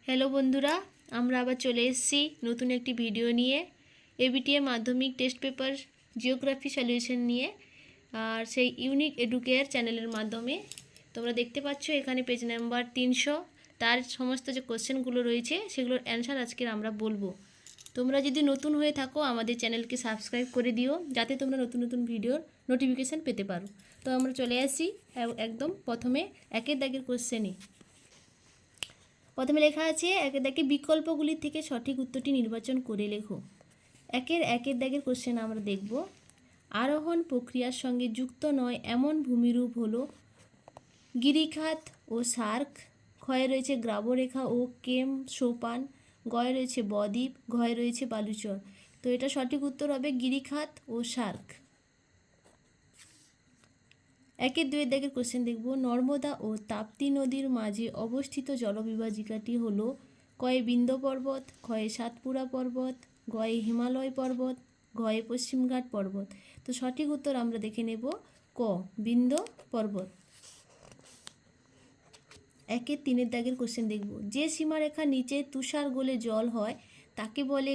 Hello বন্ধুরা, আমরা আবার চলে এসেছি নতুন একটি ভিডিও নিয়ে এবিটিএ মাধ্যমিক টেস্ট পেপার জিওগ্রাফি সলিউশন নিয়ে। আর সেই ইউনিক এডুকেয়ার চ্যানেলের মাধ্যমে তোমরা দেখতে পাচ্ছ এখানে পেজ নাম্বার 300, তার সমস্ত যে কোশ্চেনগুলো রয়েছে সেগুলোর অ্যান্সার আজকের আমরা বলবো। তোমরা যদি নতুন হয়ে থাকো আমাদের চ্যানেলকে সাবস্ক্রাইব করে দিও, যাতে তোমরা নতুন নতুন ভিডিওর নোটিফিকেশান পেতে পারো। তো আমরা চলে আসি একদম প্রথমে একের দাগের কোশ্চেনে। প্রথমে লেখা আছে একের দাগে বিকল্পগুলি থেকে সঠিক উত্তরটি নির্বাচন করে লেখো। একের দাগের কোশ্চেন আমরা দেখব। আরোহণ প্রক্রিয়ার সঙ্গে যুক্ত নয় এমন ভূমিরূপ হলো গিরিখাত ও সার্ক। ক্ষয়ে রয়েছে গ্রাবরেখা ও কেম সোপান। গয়ে রয়েছে বদ্বীপ, ঘয়ে রয়েছে বালুচর। তো এটা সঠিক উত্তর হবে গিরিখাত ও সার্ক। একের দুয়ের দাগের কোশ্চেন দেখব। নর্মদা ও তাপ্তি নদীর মাঝে অবস্থিত জলবিভাজিকাটি হল কয়ে বিন্ধ্য পর্বত, ক্ষয়ে সাতপুরা পর্বত, গয়ে হিমালয় পর্বত, ঘয়ে পশ্চিমঘাট পর্বত। তো সঠিক উত্তর আমরা দেখে নেব ক বিন্ধ্য পর্বত। একের তিনের দাগের কোশ্চেন দেখব। যে সীমারেখার নিচে তুষার গলে জল হয় তাকে বলে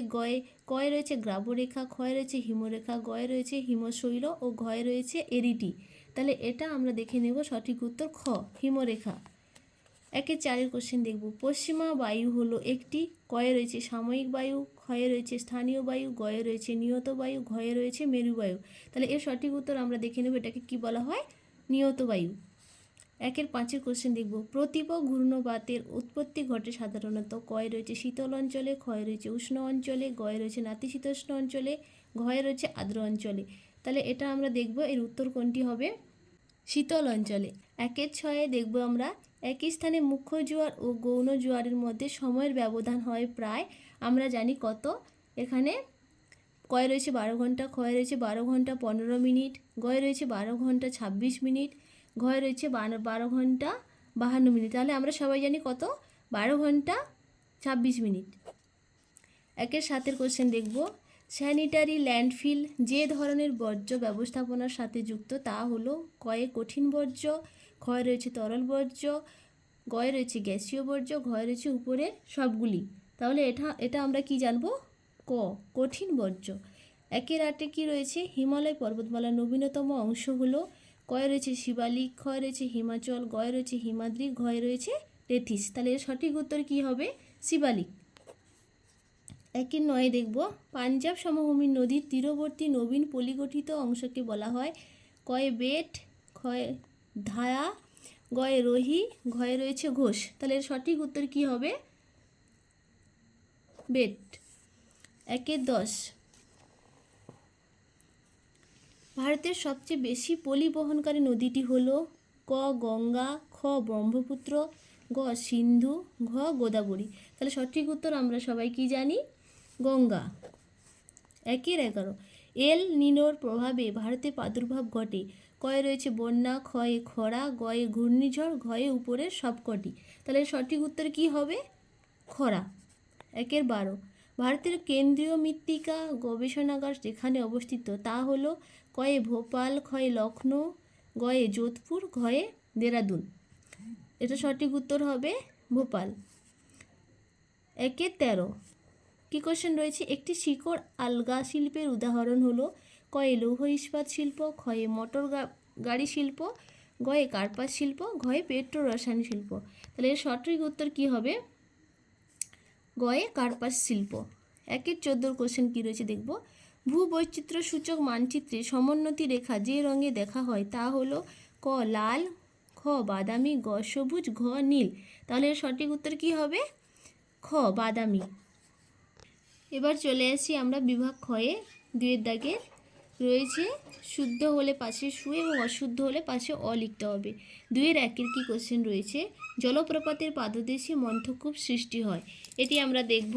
কয়ে রয়েছে গ্রাবরেখা, ক্ষয়ে রয়েছে হিমরেখা, গয়ে রয়েছে হিমশৈল ও ঘয়ে রয়েছে এরিটি। তাহলে এটা আমরা দেখে নেব সঠিক উত্তর খ হিমরেখা। একের চারের কোশ্চেন দেখব। পশ্চিমা বায়ু হলো একটি, কয়ে রয়েছে সাময়িক বায়ু, ক্ষয়ে রয়েছে স্থানীয় বায়ু, গয়ে রয়েছে নিয়ত বায়ু, ঘয়ে রয়েছে মেরুবায়ু। তাহলে এর সঠিক উত্তর আমরা দেখে নেব এটাকে কি বলা হয়, নিয়ত বায়ু। একের পাঁচের কোশ্চেন দেখব। প্রতীপ ঘূর্ণবাতের উৎপত্তি ঘটে সাধারণত কয়ে রয়েছে শীতল অঞ্চলে, ক্ষয়ে রয়েছে উষ্ণ অঞ্চলে, গয়ে রয়েছে নাতিশীতোষ্ণ অঞ্চলে, ঘয়ে রয়েছে আর্দ্র অঞ্চলে। তাহলে এটা আমরা দেখব এর উত্তর কোনটি হবে, শীতল অঞ্চলে। একের ছয়ে দেখব আমরা একই স্থানে মুখ্য জোয়ার ও গৌণ জোয়ারের মধ্যে সময়ের ব্যবধান হয় প্রায়, আমরা জানি কত। এখানে কয়ে রয়েছে 12 ঘন্টা, ক্ষয়ে রয়েছে 12 ঘন্টা 15 মিনিট, গয়ে রয়েছে 12 ঘন্টা 26 মিনিট, ঘয়ে রয়েছে 12 ঘন্টা 52 মিনিট। তাহলে আমরা সবাই জানি কত, 12 ঘন্টা 26 মিনিট। একের সাতের কোশ্চেন দেখব। স্যানিটারি ল্যান্ডফিল যে ধরনের বর্জ্য ব্যবস্থাপনার সাথে যুক্ত তা হলো কয়ে কঠিন বর্জ্য, ক্ষয়ে রয়েছে তরল বর্জ্য, গয়ে রয়েছে গ্যাসীয় বর্জ্য, ঘয়ে রয়েছে উপরের সবগুলি। তাহলে এটা আমরা কি জানবো, ক কঠিন বর্জ্য। একের আটে কি রয়েছে, হিমালয় পর্বতমালার নবীনতম অংশ হলো কয়ে রয়েছে শিবালিক, ক্ষয়ে রয়েছে হিমাচল, গয়ে রয়েছে হিমাদ্রি, ঘয়ে রয়েছে টেথিস। তাহলে এর সঠিক উত্তর কি হবে, শিবালিক। একের নয়ে দেখব। পাঞ্জাব সমভূমির নদীর তীরবর্তী নবীন পলিগঠিত অংশকে বলা হয় কয়ে বেট, ক্ষয়ে ধায়া, গয়ে রোহি, ঘয়ে রয়েছে ঘোষ। তাহলে এর সঠিক উত্তর কি হবে, বেট। একের 10। ভারতের সবচেয়ে বেশি পলি বহনকারী নদীটি হলো ক গঙ্গা, খ ব্রহ্মপুত্র, গ সিন্ধু, ঘ গোদাবরী। তাহলে সঠিক উত্তর আমরা সবাই কি জানি, গঙ্গা। একের 11। এল নিনোর প্রভাবে ভারতে প্রাদুর্ভাব ঘটে কয়ে রয়েছে বন্যা, ক্ষয়ে খরা, গয়ে ঘূর্ণিঝড়, ঘয়ে উপরের সবকটি। তাহলে সঠিক উত্তর কি হবে, খরা। একের 12। ভারতের কেন্দ্রীয় মৃত্তিকা গবেষণাগার যেখানে অবস্থিত তা হলো কয়ে ভোপাল, ক্ষয়ে লখনৌ, গয়ে যোধপুর, ঘয়ে দেরাদুন। এটা সঠিক উত্তর হবে ভোপাল। একের 13। কী কোশ্চেন রয়েছে, একটি শিকড় আলগা শিল্পের উদাহরণ হলো কয়ে লৌহ ইস্পাত শিল্প, ক্ষয়ে মোটর গাড়ি শিল্প, গয়ে কার্পাস শিল্প, ঘয়ে পেট্রো রসায়ন শিল্প। তাহলে এর সঠিক উত্তর কি হবে, গয়ে কার্পাস শিল্প। একের 14 কোশ্চেন কী রয়েছে দেখব। ভূবৈচিত্র্য সূচক মানচিত্রে সমোন্নতি রেখা যে রঙে দেখা হয় তা হলো ক লাল, খ বাদামি, গ সবুজ, ঘ নীল। তাহলে এর সঠিক উত্তর কি হবে, খ বাদামি। এবার চলে আসি আমরা বিভাগ ক্ষয়ে। 2 দাগে রয়েছে শুদ্ধ হলে পাশে সু এবং অশুদ্ধ হলে পাশে অ লিখতে হবে। 2-1 কি কোশ্চেন রয়েছে, জলপ্রপাতের পাদদেশে মন্থকূপ সৃষ্টি হয়, এটি আমরা দেখব।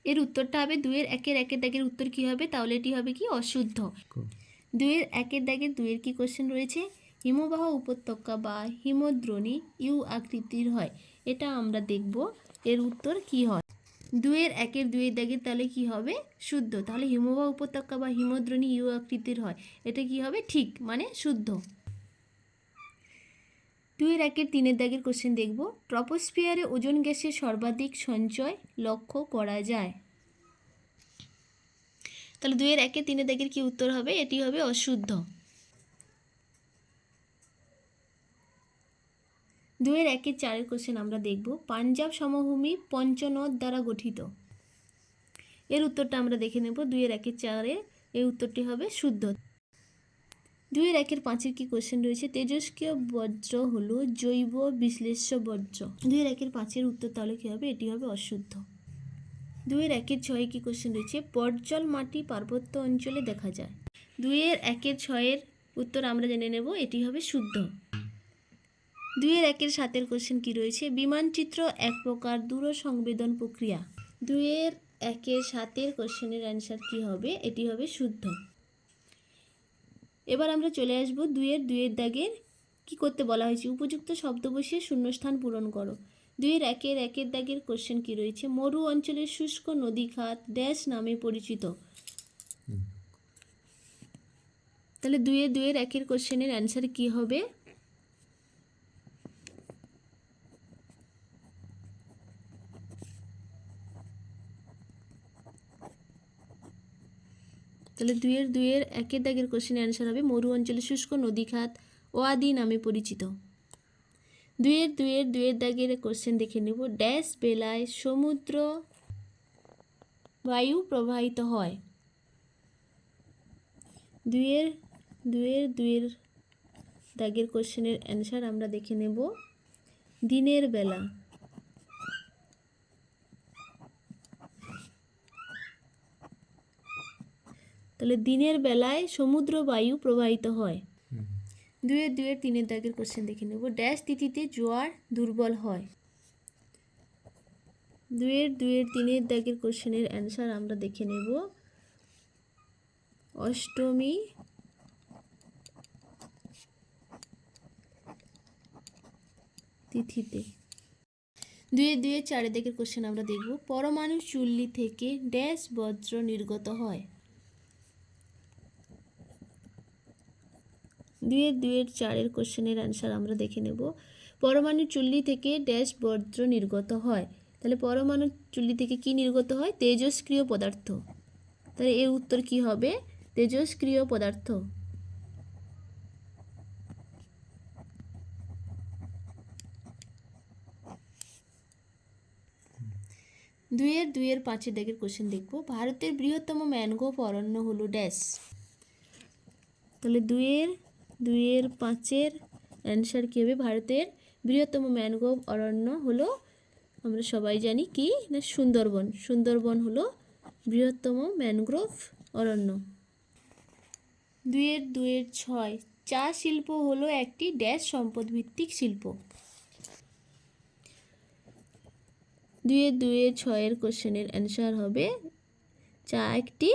এর উত্তরটা হবে 2-1 দাগের উত্তর কি হবে, তাহলে এটি হবে কি অশুদ্ধ। 2-1 দাগের 2 কি কোশ্চেন রয়েছে, হিমবাহ উপত্যকা বা হিমদ্রোণী ইউ আকৃতির হয়, এটা আমরা দেখব এর উত্তর কি হয়। 2-1 দাগের তাহলে কি হবে, শুদ্ধ। তাহলে হিমবাহ উপত্যকা বা হিমদ্রোণী ইউ আকৃতির হয়, এটা কি হবে, ঠিক, মানে শুদ্ধ। 2-এর 1-এর 3-এর দাগের কোশ্চেন দেখব। ট্রপোস্ফিয়ারে ওজোন গ্যাসের সর্বাধিক সঞ্চয় লক্ষ্য করা যায়। তাহলে 2-এর 1-এর 3-এর দাগের কি উত্তর হবে? এটি হবে অশুদ্ধ। 2-এর 1-এর 4-এর কোশ্চেন আমরা দেখব। পাঞ্জাব সমভূমি পঞ্চনদ দ্বারা গঠিত। এর উত্তরটা আমরা দেখে নেব। 2-এর 1-এর 4-এ এই উত্তরটি হবে শুদ্ধ। 2-এর 1-এর 5-এর কি কোশ্চেন রয়েছে? তেজস্ক্রিয় বর্জ্য হলো জৈব বিশ্লেষ্য বর্জ্য। 2-এর 1-এর 5-এর উত্তর তাহলে কি হবে? এটি হবে অশুদ্ধ। 2-এর 1-এর 6-এ কি কোশ্চেন রয়েছে? পর্জল মাটি পার্বত্য অঞ্চলে দেখা যায়। 2-এর 1-এর 6-এর উত্তর আমরা জেনে নেব। এটি হবে শুদ্ধ। 2-এর 1-এর 7-এর কোশ্চেন কি রয়েছে? বিমানচিত্র এক প্রকার দূরসংবেদন প্রক্রিয়া। 2-এর 1-এর 7-এর কোশ্চেনের অ্যান্সার কি হবে? এটি হবে শুদ্ধ। এবার আমরা চলে আসব 2-এর 2-এর দাগের কি করতে বলা হয়েছে? উপযুক্ত শব্দ বসিয়ে শূন্যস্থান পূরণ করো। 2-এর 1-এর 1-এর দাগের কোশ্চেন কি রয়েছে? মরু অঞ্চলের শুষ্ক নদী খাত ড্যাশ নামে পরিচিত। তাহলে 2-এর 2-এর 1-এর কোশ্চেনের অ্যান্সার কি হবে? তাহলে 2-এর 2-এর 1-এর দাগের কোশ্চেনের অ্যান্সার হবে মরু অঞ্চলের শুষ্ক নদী খাত ওয়াদি নামে পরিচিত। 2-এর 2-এর 2-এর দাগের কোশ্চেন দেখে নেব। ড্যাশ বেলায় সমুদ্র বায়ু প্রবাহিত হয়। 2-এর 2-এর 2-এর দাগের কোশ্চেনের অ্যান্সার আমরা দেখে নেব। দিনের বেলা। তাহলে দিনের বেলায় সমুদ্র বায়ু প্রবাহিত হয়। 2-এর 2-এর 3-এর দাগের কোশ্চেন দেখে নেব। ড্যাশ তিথিতে জোয়ার দুর্বল হয়। 2-এর 2-এর 3-এর দাগের কোশ্চেনের অ্যান্সার আমরা দেখে নেব। অষ্টমী তিথিতে। 2-এর 2-এর 4-এর দাগের কোশ্চেন আমরা দেখব। পরমাণু চুল্লি থেকে ড্যাশ বজ্র নির্গত হয়। 2-এর 2-এর 4-এর কোশ্চেনের অ্যান্সার আমরা দেখে নেব। পরমাণু চুল্লি থেকে ড্যাশ বজ্র নির্গত হয়। তাহলে পরমাণু চুল্লি থেকে কি নির্গত হয়? তেজস্ক্রিয় পদার্থ। তাহলে এর উত্তর কি হবে? তেজস্ক্রিয় পদার্থ। 2-এর 2-এর 5-এর দাগের কোশ্চেন দেখব। ভারতের বৃহত্তম ম্যানগ্রোভ অরণ্য হলো ড্যাশ। তাহলে 2-এর 2-এর 5-এর অ্যান্সার কী হবে? ভারতের বৃহত্তম ম্যানগ্রোভ অরণ্য হলো, আমরা সবাই জানি কি না, সুন্দরবন। সুন্দরবন হলো বৃহত্তম ম্যানগ্রোভ অরণ্য। 2-এর 2-এর 6, চা শিল্প হলো একটি ড্যাশ সম্পদ ভিত্তিক শিল্প। 2-এর 2-এর 6-এর কোশ্চেনের অ্যান্সার হবে চা একটি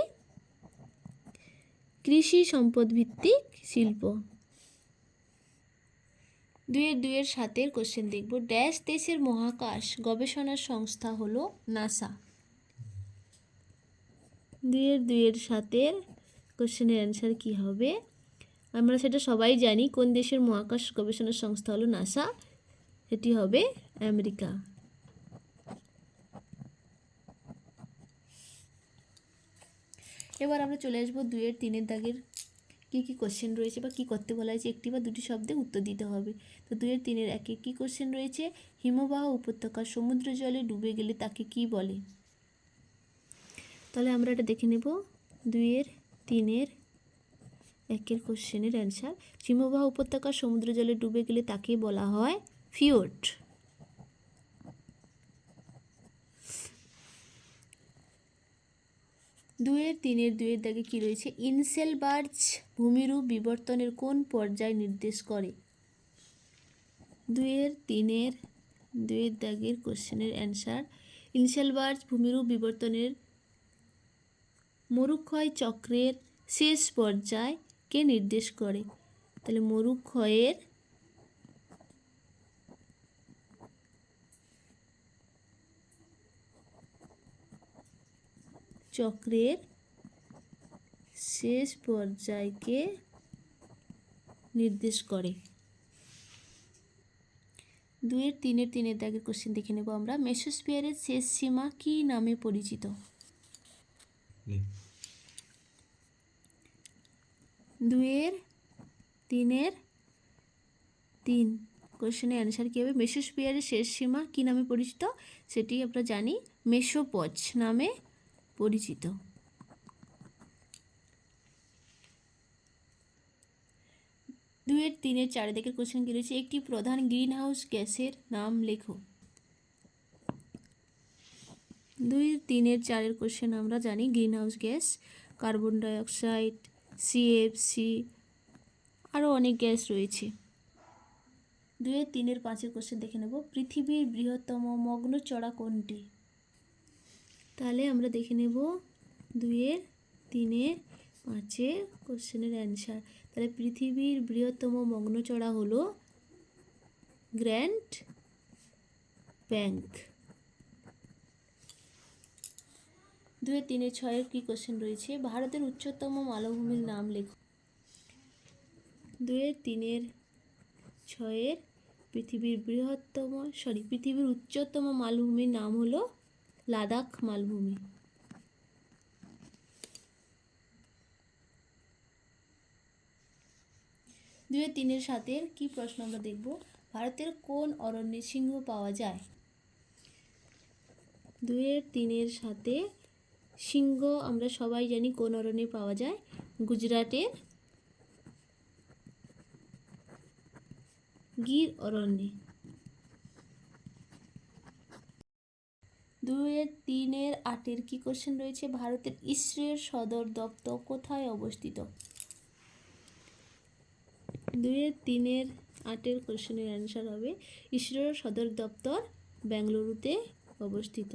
কৃষি সম্পদ ভিত্তিক শিল্প। 2-এর 2-এর 7-এর কোশ্চেন দেখব। ড্যাশ দেশের মহাকাশ গবেষণা সংস্থা হলো নাসা। 2-এর 2-এর 7-এর কোশ্চেনের অ্যান্সার কি হবে? আমরা সেটা সবাই জানি, কোন দেশের মহাকাশ গবেষণা সংস্থা হলো নাসা, এটি হবে আমেরিকা। এবার আমরা চলে আসবো 2-এর 3-এর দাগের কী কী কোশ্চেন রয়েছে বা কী করতে বলা হয়েছে, একটি বা দুটি শব্দে উত্তর দিতে হবে। তো 2-এর 3-এর 1-এ কী কোশ্চেন রয়েছে? হিমবাহ উপত্যকা সমুদ্র জলে ডুবে গেলে তাকে কি বলে? তাহলে আমরা এটা দেখে নেব। 2-এর 3-এর 1-এর কোশ্চেনের অ্যান্সার, হিমবাহ উপত্যকা সমুদ্র জলে ডুবে গেলে তাকে বলা হয় ফিওর্ড। 2-এর 3-এর 2-এর দাগে কী রয়েছে? ইনসেলবার্জ ভূমিরূপ বিবর্তনের কোন পর্যায় নির্দেশ করে? 2-এর 3-এর 2-এর দাগের কোশ্চেনের অ্যান্সার, ইনসেলবার্জ ভূমিরূপ বিবর্তনের মরুক্ষয় চক্রের শেষ পর্যায়কে নির্দেশ করে। তাহলে মরুক্ষয়ের চক্রের শেষ পর্যায়কে নির্দেশ করে। 2-এর 3-এর 3-এর দাগের কোশ্চেন দেখে নেব আমরা। মেসোস্ফিয়ারের শেষ সীমা কী নামে পরিচিত? 2-এর 3-এর 3 কোশ্চেনের অ্যান্সার কী হবে? মেসোস্ফিয়ারের শেষ সীমা কী নামে পরিচিত? সেটি আমরা জানি মেসোপজ নামে পরিচিত। 2-এর 3-এর 4 দিকের কোশ্চেন কী রয়েছে? একটি প্রধান গ্রিন হাউস গ্যাসের নাম লেখো। 2-এর 3-এর 4-এর কোশ্চেন আমরা জানি green house gas carbon dioxide, CFC, আরও অনেক গ্যাস রয়েছে। 2-এর 3-এর 5-এর কোশ্চেন দেখে নেব। পৃথিবীর বৃহত্তম মগ্নচড়া কোনটি? তাহলে আমরা দেখে নেব 2-এর 3-এর 5-এর কোশ্চেনের অ্যান্সার। তাহলে পৃথিবীর বৃহত্তম মগ্নচড়া হলো গ্র্যান্ড ব্যাংক। 2-এর 3-এর 6-এর কী কোশ্চেন রয়েছে? ভারতের উচ্চতম মালভূমির নাম লেখো। 2-এর 3-এর 6-এর পৃথিবীর উচ্চতম মালভূমির নাম হলো লাদাখ মালভূমি। 2-এর 3-এর 7-এর কী প্রশ্ন আমরা দেখব? ভারতের কোন অরণ্যে সিংহ পাওয়া যায়? 2-এর 3-এর 7-এ সিংহ আমরা সবাই জানি কোন অরণ্যে পাওয়া যায়? গুজরাটের গির অরণ্যে। 2-এর 3-এর 8-এর কী কোশ্চেন রয়েছে? ভারতের ইসরোর সদর দপ্তর কোথায় অবস্থিত? 2-এর 3-এর 8-এর কোশ্চেনের অ্যান্সার হবে ইসরোর সদর দপ্তর বেঙ্গালুরুতে অবস্থিত।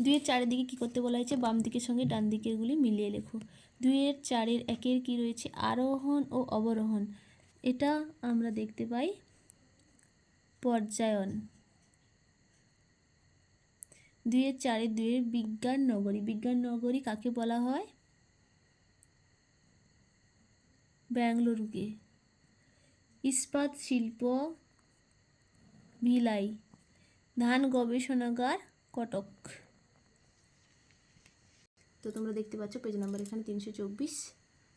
2-এর 4-এর দিকে কী করতে বলা হয়েছে? বাম দিকের সঙ্গে ডান দিকেরগুলি মিলিয়ে লেখো। 2-এর 4-এর 1-এর কী রয়েছে? আরোহণ ও অবরোহণ। এটা আমরা দেখতে পাই পর্যায়ন। 2-এর 4-এর 2-এর বিজ্ঞান নগরী কাকে বলা হয়? বেঙ্গালুরুকে। ইস্পাত শিল্প ভিলাই। ধান গবেষণাগার কটক। তো তোমরা দেখতে পাচ্ছ পেজ নাম্বার এখানে 324।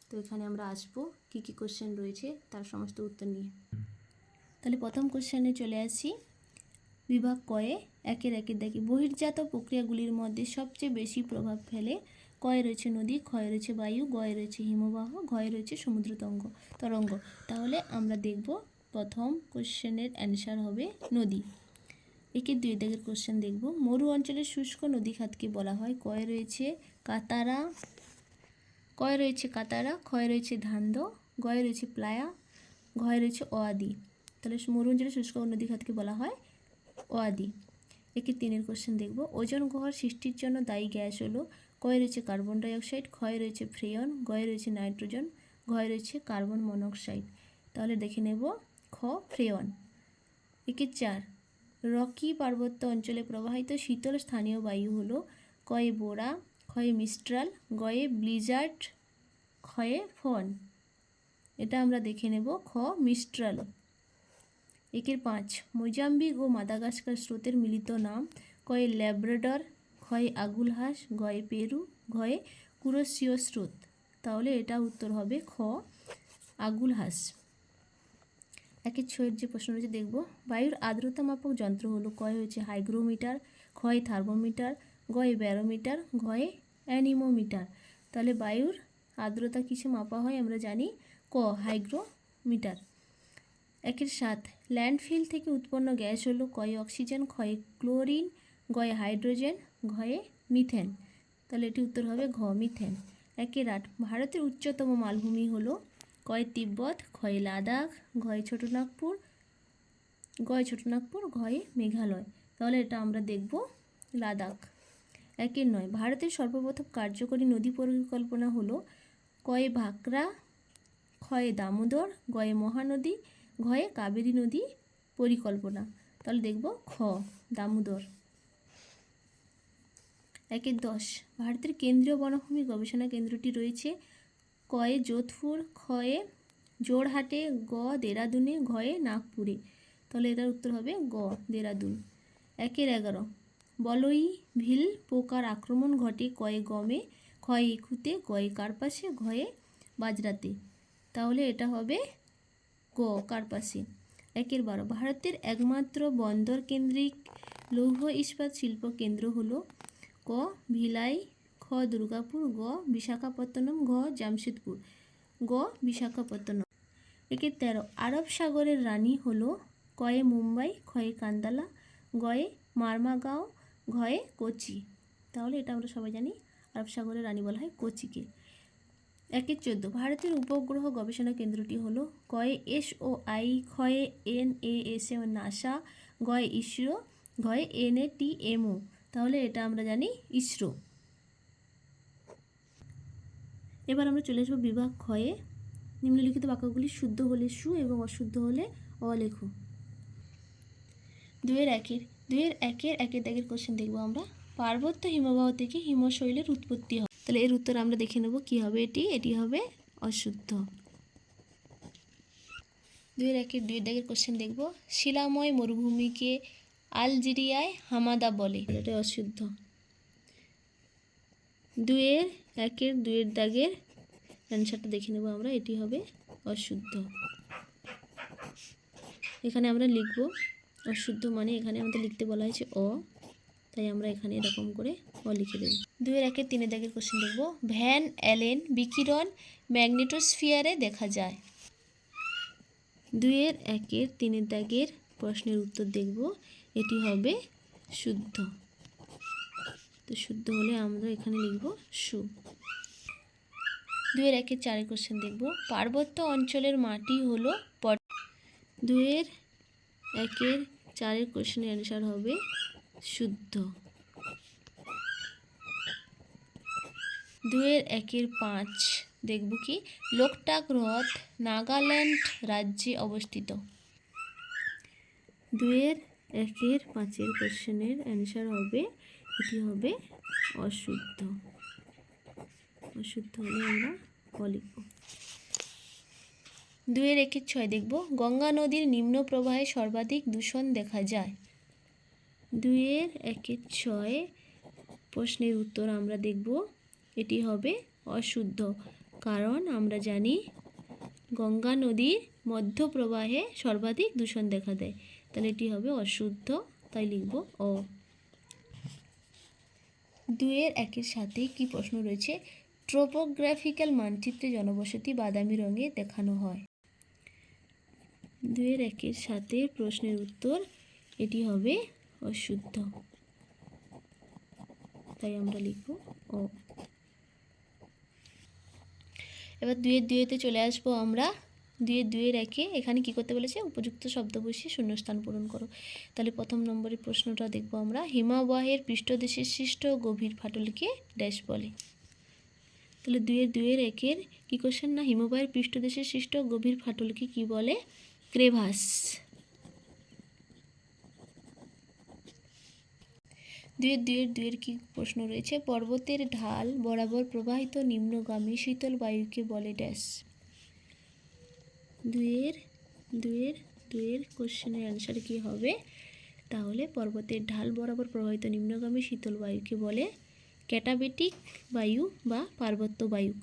তো এখানে আমরা আসবো কী কী কোশ্চেন রয়েছে তার সমস্ত উত্তর নিয়ে। তাহলে প্রথম কোশ্চেনে চলে আসি। বিভাগ কয়ে 1-এর দেখি বহির্জাত প্রক্রিয়াগুলির মধ্যে সবচেয়ে বেশি প্রভাব ফেলে। কয়ে রয়েছে নদী, ক্ষয়ে রয়েছে বায়ু, গয়ে রয়েছে হিমবাহ, ঘয়ে রয়েছে সমুদ্র তরঙ্গ। তাহলে আমরা দেখব প্রথম কোশ্চেনের অ্যান্সার হবে নদী। 1-এর 2 দাগের কোশ্চেন দেখব। মরু অঞ্চলের শুষ্ক নদী খাতকে বলা হয়? কয়ে রয়েছে কাতারা, ক্ষয়ে রয়েছে ধান্দ, গয়ে রয়েছে প্লায়া, ঘয়ে রয়েছে অয়াদি। তাহলে মরু অঞ্চলের শুষ্ক নদী খাতকে বলা হয় অয়াদি। 1-এর 3-এর কোশ্চেন দেখব। ওজোন গুহার সৃষ্টির জন্য দায়ী গ্যাস হলো? কয়ে রয়েছে কার্বন ডাইঅক্সাইড, ক্ষয়ে রয়েছে ফ্রেয়ন, গয়ে রয়েছে নাইট্রোজেন, ঘয়ে রয়েছে কার্বন মনোক্সাইড। তাহলে দেখে নেব খ ফ্রেয়ন। 1-এর 4 রকি পার্বত্য অঞ্চলে প্রবাহিত শীতল স্থানীয় বায়ু হলো? কয়ে বোরা, ক্ষয়ে মিস্ট্রাল, গয়ে ব্লিজার্ড, ক্ষয়ে ফন। এটা আমরা দেখে নেব খ মিস্ট্রাল। 1-এর 5 মোজাম্বিক ও মাদাগাস্কার স্রোতের মিলিত নাম? কয়ে ল্যাব্রাডর, ক্ষয়ে আগুলহাস, গয়ে পেরু, ঘয়ে কুরোশীয় স্রোত। তাহলে এটা উত্তর হবে খ আগুলহাস। 1-এর 6-এর যে প্রশ্ন রয়েছে দেখব। বায়ুর আর্দ্রতা মাপক যন্ত্র হলো? কয়ে হয়েছে হাইগ্রোমিটার, ক্ষয়ে থার্মোমিটার, গয়ে ব্যারোমিটার, ঘয়ে অ্যানিমোমিটার। তাহলে বায়ুর আর্দ্রতা কিসে মাপা হয় আমরা জানি? ক হাইগ্রোমিটার। 1-এর 7 ল্যান্ডফিল থেকে উৎপন্ন গ্যাস হলো? কয়ে অক্সিজেন, ক্ষয়ে ক্লোরিন, গয়ে হাইড্রোজেন, ঘয়ে মিথেন। তাহলে এটি উত্তর হবে ঘ মিথেন। 1-এর 8 ভারতের উচ্চতম মালভূমি হলো? কয়ে তিব্বত, ক্ষয়ে লাদাখ, গয়ে ছোটনাগপুর, ঘয়ে মেঘালয়। তাহলে এটা আমরা দেখব লাদাখ। 1-এর 9 ভারতের সর্বপ্রথম কার্যকরী নদী পরিকল্পনা হলো? কয়ে ভাকরা, ক্ষয়ে দামোদর, গয়ে মহানদী, ঘয়ে কাবেরী নদী পরিকল্পনা। তাহলে দেখব খ দামোদর। 1-এর 10 ভারতের কেন্দ্রীয় বনভূমি গবেষণা কেন্দ্রটি রয়েছে? কয়ে যোধপুর, খয়ে জোড়হাটে, গ দেরাদুনে, ঘয়ে নাগপুরে। তাহলে এটার উত্তর হবে গ দেরাদুন। 11 বলই ভিল পোকার আক্রমণ ঘটে কয়ে গমে, ক্ষয়ে ইক্ষুতে, গয়ে কার্পাসে, ঘয়ে বাজরাতে। তাহলে এটা হবে গ কার্পাসে। 12 ভারতের একমাত্র বন্দর কেন্দ্রিক লৌহ ইস্পাত শিল্প কেন্দ্র হলো ক ভিলাই, খ দুর্গাপুর, গ বিশাখাপত্তনম, ঘ জামশেদপুর। গ বিশাখাপত্তনম। 13 আরব সাগরের রানী হলো কয়ে মুম্বাই, খয়ে কান্দালা, গয়ে মারমাগাঁও, ঘয়ে কোচি। তাহলে এটা আমরা সবাই জানি আরব সাগরের রানী বলা হয় কোচিকে। 14 ভারতের উপগ্রহ গবেষণা কেন্দ্রটি হলো কয়ে SOI, খয়ে NASA নাসা, গয়ে ইসরো, ঘয়ে NATMO। তাহলে এটা আমরা জানি ইসরো। এবার আমরা চলে আসবো বিভাগ ক্ষয়ে। নিম্নলিখিত বাক্যগুলি শুদ্ধ হলে সু এবং অশুদ্ধ হলে অ লেখো। 2-1 দাগের কোশ্চেন দেখবো আমরা। পার্বত্য হিমবাহ থেকে হিমশৈলের উৎপত্তি হয়। তাহলে এর উত্তর আমরা দেখে নেব কি হবে। এটি হবে অশুদ্ধ। 2-2 দাগের কোশ্চেন দেখবো। শিলাময় মরুভূমিকে আলজেরিয়ায় হামাদা বলে। এটা অশুদ্ধ। 2-1 দাগের অ্যান্সারটা দেখে নেব আমরা। এটি হবে অশুদ্ধ। এখানে আমরা লিখব অশুদ্ধ মানে এখানে আমাদের লিখতে বলা হয়েছে অ, তাই আমরা এখানে এরকম করে অ লিখে দেব। 2-3 দাগের কোশ্চেন দেখব। ভ্যান অ্যালেন বিকিরণ ম্যাগনেটোস্ফিয়ারে দেখা যায়। 2-3 দাগের প্রশ্নের উত্তর দেখব। এটি হবে শুদ্ধ। তো শুদ্ধ হলে আমরা এখানে লিখব সু। 2-4 কোশ্চেন দেখব। পার্বত্য অঞ্চলের মাটি হলো 2-4 কোশ্চেনের অ্যান্সার হবে শুদ্ধ। 2-5 দেখব কি লোকটাক হ্রদ নাগাল্যান্ড রাজ্যে অবস্থিত। 2-5 কোশ্চেনের অ্যান্সার হবে এটি হবে অশুদ্ধ। অশুদ্ধ হলে আমরা ক লিখব। 2-6 দেখব। গঙ্গা নদীর নিম্ন প্রবাহে সর্বাধিক দূষণ দেখা যায়। 2-6 প্রশ্নের উত্তর আমরা দেখব এটি হবে অশুদ্ধ, কারণ আমরা জানি গঙ্গা নদীর মধ্য প্রবাহে সর্বাধিক দূষণ দেখা দেয়। তাহলে এটি হবে অশুদ্ধ, তাই লিখব অ। 2-1 সাথে কি প্রশ্ন রয়েছে? ট্রোপোগ্রাফিক্যাল মানচিত্রে জনবসতি বাদামি রঙে দেখানো হয়। 2-1 সাথে প্রশ্নের উত্তর এটি হবে অশুদ্ধ, তাই আমরা লিখব অ। এবার 2-2 চলে আসবো আমরা। 2-1 এখানে কি করতে বলেছে? উপযুক্ত শব্দ বসিয়ে শূন্যস্থান পূরণ করো। তাহলে প্রথম নম্বরের প্রশ্নটা দেখবো আমরা। হিমবাহের পৃষ্ঠদেশের সৃষ্ট গভীর ফাটলকে ড্যাশ বলে। তাহলে 2-1 কি কোশ্চেন না, হিমবাহের পৃষ্ঠদেশের সৃষ্ট গভীর ফাটলকে কি বলে? ক্রেভাস। 2-2 কি প্রশ্ন রয়েছে? পর্বতের ঢাল বরাবর প্রবাহিত নিম্নগামী শীতল বায়ুকে বলে ড্যাশ। 2-2 কোশ্চেনের অ্যান্সার কি হবে? তাহলে পর্বতের ঢাল বরাবর প্রবাহিত নিম্নগামী শীতল বায়ুকে বলে ক্যাটাবেটিক বায়ু বা পার্বত্য বায়ু।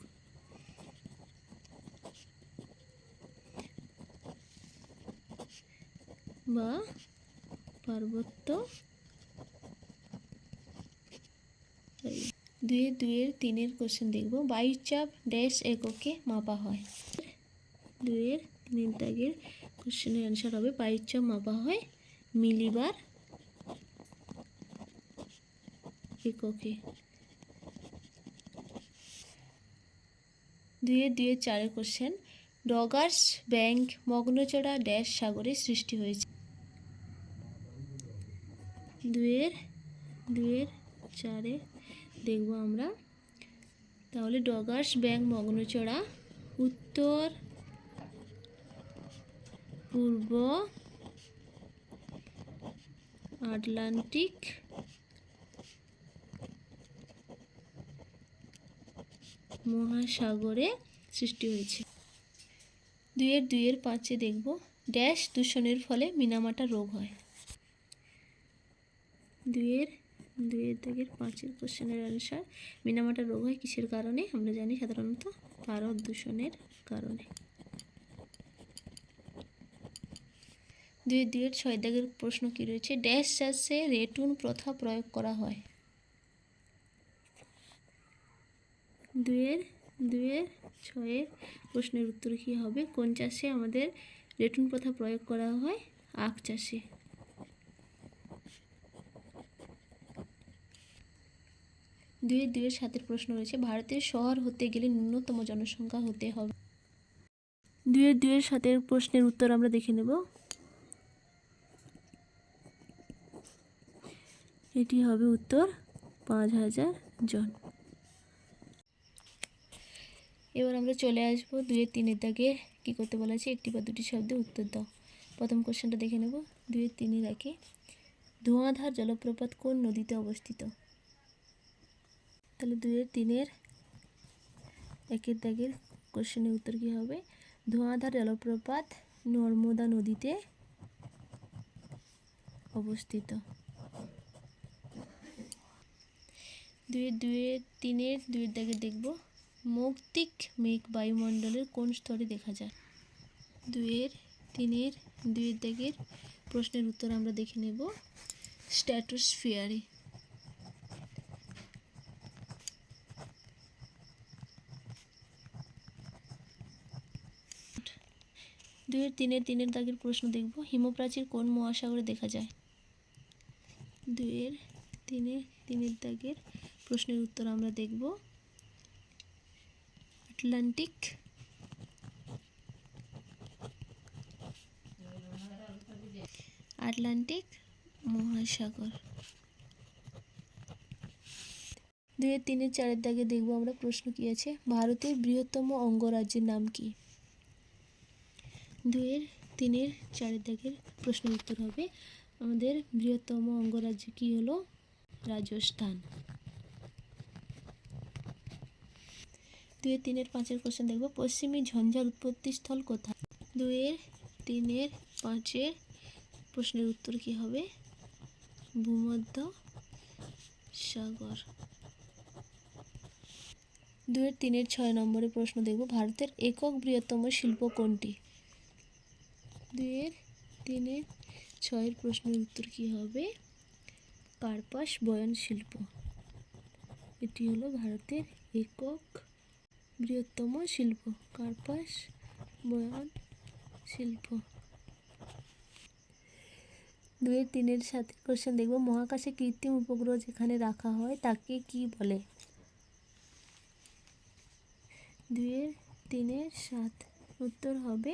বা পার্বত্য 2-3 কোশ্চেন দেখব। বায়ুর চাপ ড্যাশ এককে মাপা হয়। 2-3 দাগের কোশ্চেনের অ্যান্সার হবে বায়ুর চাপ মাপা হয় মিলিবার এককে। 2-4 কোশ্চেন। ডগার্স ব্যাংক মগ্নচড়া ড্যাশ সাগরে সৃষ্টি হয়েছে। 2-4 দেখব আমরা। তাহলে ডগার্স ব্যাংক মগ্নচড়া উত্তর পূর্ব আটলান্টিক মহাসাগরে সৃষ্টি হয়েছে। 2-5 দেখব, ড্যাশ দূষণের ফলে মিনামাটা রোগ হয়। 2-5 কোশ্চেনের অ্যান্সার, মিনামাটা রোগ হয় কিসের কারণে? আমরা জানি সাধারণত পারদ দূষণের কারণে। 2-6 প্রশ্ন কি রয়েছে? ড্যাশ চাষে রেটুন প্রথা প্রয়োগ করা হয়। 2-6 প্রশ্নের উত্তর কি হবে? কোন চাষে আমাদের রেটুন প্রথা প্রয়োগ করা হয়? আখ চাষে। 2-7 প্রশ্ন রয়েছে, ভারতের শহর হতে গেলে ন্যূনতম জনসংখ্যা হতে হবে। 2-7 প্রশ্নের উত্তর আমরা দেখে নেব। এটি হবে উত্তর 5000 জন। এবার আমরা চলে আসবো 2-3 দাগে কী করতে বলা আছে? একটি বা দুটি শব্দে উত্তর দাও। প্রথম কোশ্চেনটা দেখে নেব। 2-3 ধোঁয়াধার জলপ্রপাত কোন নদীতে অবস্থিত? তাহলে 2-3 দাগের কোশ্চেনের উত্তর কী হবে? ধোঁয়াধার জলপ্রপাত নর্মদা নদীতে অবস্থিত। 2-3 দাগে দেখব, মৌক্তিক মেঘ বায়ুমণ্ডলের কোন স্তরে দেখা যায়? 2-3 দাগের প্রশ্নের উত্তর আমরা দেখে নেব, স্ট্র্যাটোস্ফিয়ারে। 2-3 দাগের প্রশ্ন দেখব, হিমপ্রাচীর কোন মহাসাগরে দেখা যায়? 2-3 দাগের প্রশ্নের উত্তর আমরা দেখব, আটলান্টিক মহাসাগর। 2-3-4 দাগে দেখব আমরা প্রশ্ন কি আছে, ভারতের বৃহত্তম অঙ্গরাজ্যের নাম কি? 2-3-4 দাগের প্রশ্নের উত্তর হবে, আমাদের বৃহত্তম অঙ্গরাজ্য কি হলো? রাজস্থান। 2-3-5 কোশ্চেন দেখব, পশ্চিমী ঝঞ্ঝার উৎপত্তিস্থল কোথায়? 2-3-5 প্রশ্নের উত্তর কি হবে? ভূমধ্য সাগর। 2-3-6 নম্বরের প্রশ্ন দেখব, ভারতের একক বৃহত্তম শিল্প কোনটি? 2-3-6 প্রশ্নের উত্তর কি হবে? কার্পাস বয়ন শিল্প। এটি হলো ভারতের একক বৃহত্তম শিল্প, কার্পাস বয়ন শিল্প। 2-3-7 কোশ্চেন দেখব, মহাকাশে কৃত্রিম উপগ্রহ যেখানে রাখা হয় তাকে কি বলে? 2-3-7 উত্তর হবে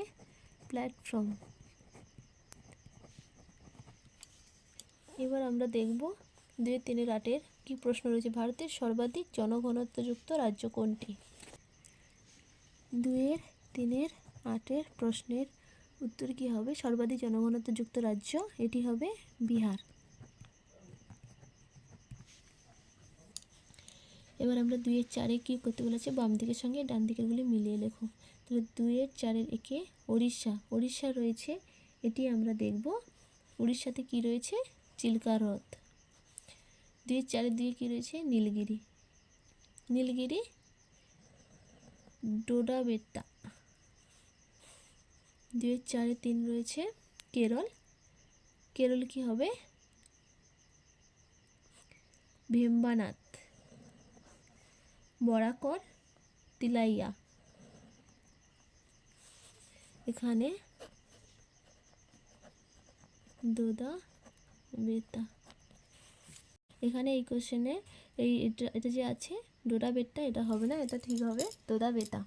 প্ল্যাটফর্ম। এবার আমরা দেখব 2-3-8 কি প্রশ্ন রয়েছে, ভারতের সর্বাধিক জনঘনত্বযুক্ত রাজ্য কোনটি? 2-3-8 প্রশ্নের উত্তর কি হবে? সর্বাধিক জনঘনত্বযুক্ত রাজ্য, এটি হবে বিহার। এবার আমরা 2-4 কি করতে বলেছে? বাম দিকের সঙ্গে ডান দিকেরগুলি মিলিয়ে লেখো। তাহলে 2-4 উড়িষ্যা রয়েছে, এটি আমরা দেখব। উড়িষ্যাতে কি রয়েছে? চিল্কা হ্রদ। 2-4 কি রয়েছে? নীলগিরি ডোডা বেট্টা। 2-4-3 রয়েছে কেরল কি হবে? ভেম্বানাথ। বরাকর তিলাইয়া, এখানে দোদা বেতা। এখানে এই কোশ্চেনে এটা যে আছে ডোডা বেট্টা, এটা হবে না, এটা ঠিক হবে দোদা বেতা।